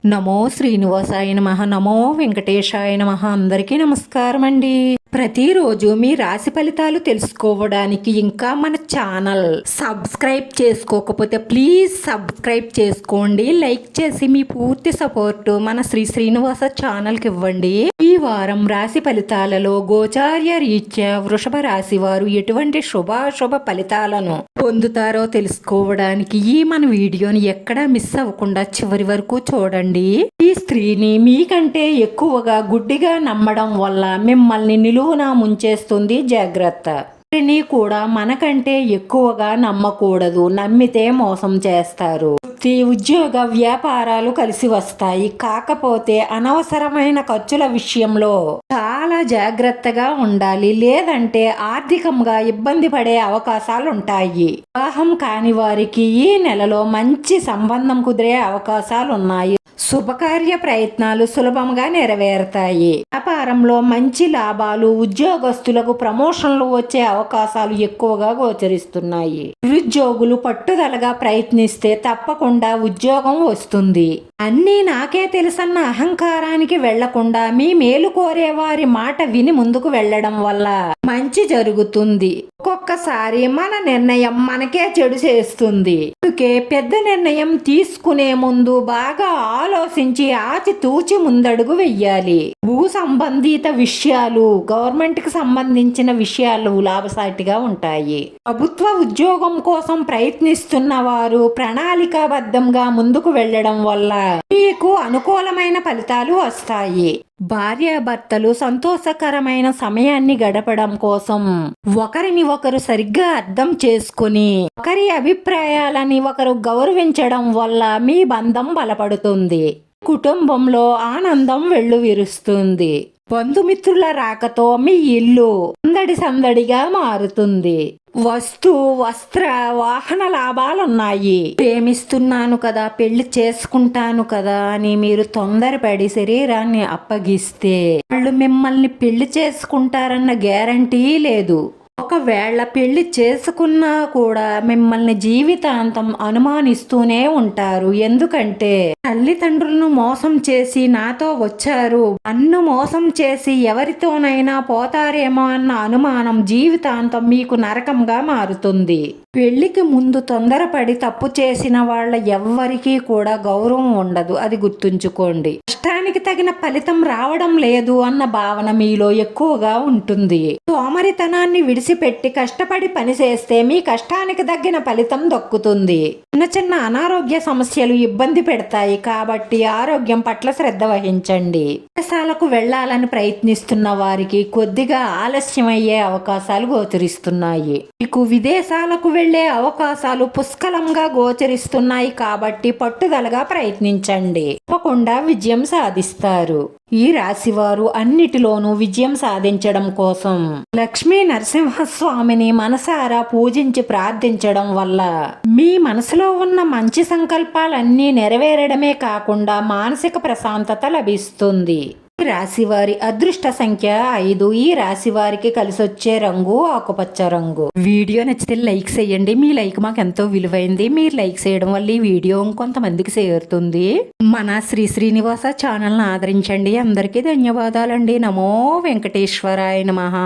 నమో శ్రీనివాసాయ నమః. నమో వెంకటేశాయ నమః. అందరికీ నమస్కారం అండి. ప్రతిరోజు మీ రాశి ఫలితాలు తెలుసుకోవడానికి ఇంకా మన ఛానల్ సబ్స్క్రైబ్ చేసుకోకపోతే ప్లీజ్ సబ్స్క్రైబ్ చేసుకోండి. లైక్ చేసి మీ పూర్తి సపోర్ట్ మన శ్రీనివాస ఛానల్కి ఇవ్వండి. ఈ వారం రాశి ఫలితాలలో గోచార్య రీత్యా వృషభ రాశి వారు ఎటువంటి శుభాశుభ ఫలితాలను పొందుతారో తెలుసుకోవడానికి ఈ మన వీడియోని ఎక్కడా మిస్ అవ్వకుండా చివరి వరకు చూడండి. ఈ స్త్రీని మీకంటే ఎక్కువగా గుడ్డిగా నమ్మడం వల్ల మిమ్మల్ని నిలువునా ముంచేస్తుంది. జాగ్రత్త. స్త్రీని కూడా మనకంటే ఎక్కువగా నమ్మకూడదు. నమ్మితే మోసం చేస్తారు. ఉద్యోగ వ్యాపారాలు కలిసి వస్తాయి. కాకపోతే అనవసరమైన ఖర్చుల విషయంలో చాలా జాగ్రత్తగా ఉండాలి. లేదంటే ఆర్థికంగా ఇబ్బంది పడే అవకాశాలు ఉంటాయి. వివాహం కాని వారికి ఈ నెలలో మంచి సంబంధం కుదిరే అవకాశాలు ఉన్నాయి. శుభకార్య ప్రయత్నాలు సులభంగా నెరవేరుతాయి. వ్యాపారంలో మంచి లాభాలు, ఉద్యోగస్తులకు ప్రమోషన్లు వచ్చే అవకాశాలు ఎక్కువగా గోచరిస్తున్నాయి. నిరుద్యోగులు పట్టుదలగా ప్రయత్నిస్తే తప్పకుండా ఉద్యోగం వస్తుంది. అన్నీ నాకే తెలుసన్న అహంకారానికి వెళ్లకుండా మీ మేలు కోరే వారి మాట విని ముందుకు వెళ్లడం వల్ల మంచి జరుగుతుంది. ఒక్కొక్కసారి మన నిర్ణయం మనకే చెడు చేస్తుంది. అందుకే పెద్ద నిర్ణయం తీసుకునే ముందు బాగా ఆలోచించి ఆచితూచి ముందడుగు వెయ్యాలి. భూ సంబంధిత విషయాలు, గవర్నమెంట్ కి సంబంధించిన విషయాలు లాభసాటిగా ఉంటాయి. ప్రభుత్వ ఉద్యోగం కోసం ప్రయత్నిస్తున్న వారు ప్రణాళికాబద్ధంగా ముందుకు వెళ్లడం వల్ల మీకు అనుకూలమైన ఫలితాలు వస్తాయి. భార్యాభర్తలు సంతోషకరమైన సమయాన్ని గడపడం కోసం ఒకరిని ఒకరు సరిగ్గా అర్థం చేసుకుని ఒకరి అభిప్రాయాలని ఒకరు గౌరవించడం వల్ల మీ బంధం బలపడుతుంది. కుటుంబంలో ఆనందం వెల్లువిరుస్తుంది. బంధుమిత్రుల రాకతో మీ ఇల్లు సందడిగా మారుతుంది. వస్త్ర వాహన లాభాలున్నాయి. ప్రేమిస్తున్నాను కదా, పెళ్లి చేసుకుంటాను కదా అని మీరు తొందరపడి శరీరాన్ని అప్పగిస్తే వాళ్ళు మిమ్మల్ని పెళ్లి చేసుకుంటారన్న గ్యారంటీ లేదు. ఒకవేళ పెళ్లి చేసుకున్నా కూడా మిమ్మల్ని జీవితాంతం అనుమానిస్తూనే ఉంటారు. ఎందుకంటే తల్లిదండ్రులను మోసం చేసి నాతో వచ్చారు, నన్ను మోసం చేసి ఎవరితోనైనా పోతారేమో అన్న అనుమానం జీవితాంతం మీకు నరకంగా మారుతుంది. పెళ్లికి ముందు తొందరపడి తప్పు చేసిన వాళ్ళ ఎవ్వరికీ కూడా గౌరవం ఉండదు. అది గుర్తుంచుకోండి. కష్టానికి తగిన ఫలితం రావడం లేదు అన్న భావన మీలో ఎక్కువగా ఉంటుంది. సోమరితనాన్ని విడిచిపెట్టి కష్టపడి పనిచేస్తే మీ కష్టానికి తగిన ఫలితం దక్కుతుంది. చిన్న అనారోగ్య సమస్యలు ఇబ్బంది పెడతాయి కాబట్టి ఆరోగ్యం పట్ల శ్రద్ధ వహించండి. విదేశాలకు వెళ్లాలని ప్రయత్నిస్తున్న వారికి కొద్దిగా ఆలస్యమయ్యే అవకాశాలు గోచరిస్తున్నాయి. మీకు విదేశాలకు వెళ్లే అవకాశాలు పుష్కలంగా గోచరిస్తున్నాయి కాబట్టి పట్టుదలగా ప్రయత్నించండి. తప్పకుండా విజయం సాధిస్తారు. ఈ రాశివారు అన్నిటిలోనూ విజయం సాధించడం కోసం లక్ష్మీ నరసింహస్వామిని మనసారా పూజించి ప్రార్థించడం వల్ల మీ మనసులో ఉన్న మంచి సంకల్పాలన్నీ నెరవేరడమే కాకుండా మానసిక ప్రశాంతత లభిస్తుంది. ఈ రాశివారి అదృష్ట సంఖ్య 5. ఈ రాశివారికి కలిసొచ్చే రంగు ఆకుపచ్చ రంగు. వీడియో నచ్చితే లైక్ చేయండి. మీ లైక్ మాకు ఎంతో విలువైంది. మీరు లైక్ చేయడం వల్ల ఈ వీడియో కొంతమందికి చేరుతుంది. మన శ్రీనివాస ఛానల్ని ఆదరించండి. అందరికీ ధన్యవాదాలండి. నమో వెంకటేశ్వరాయ నమః.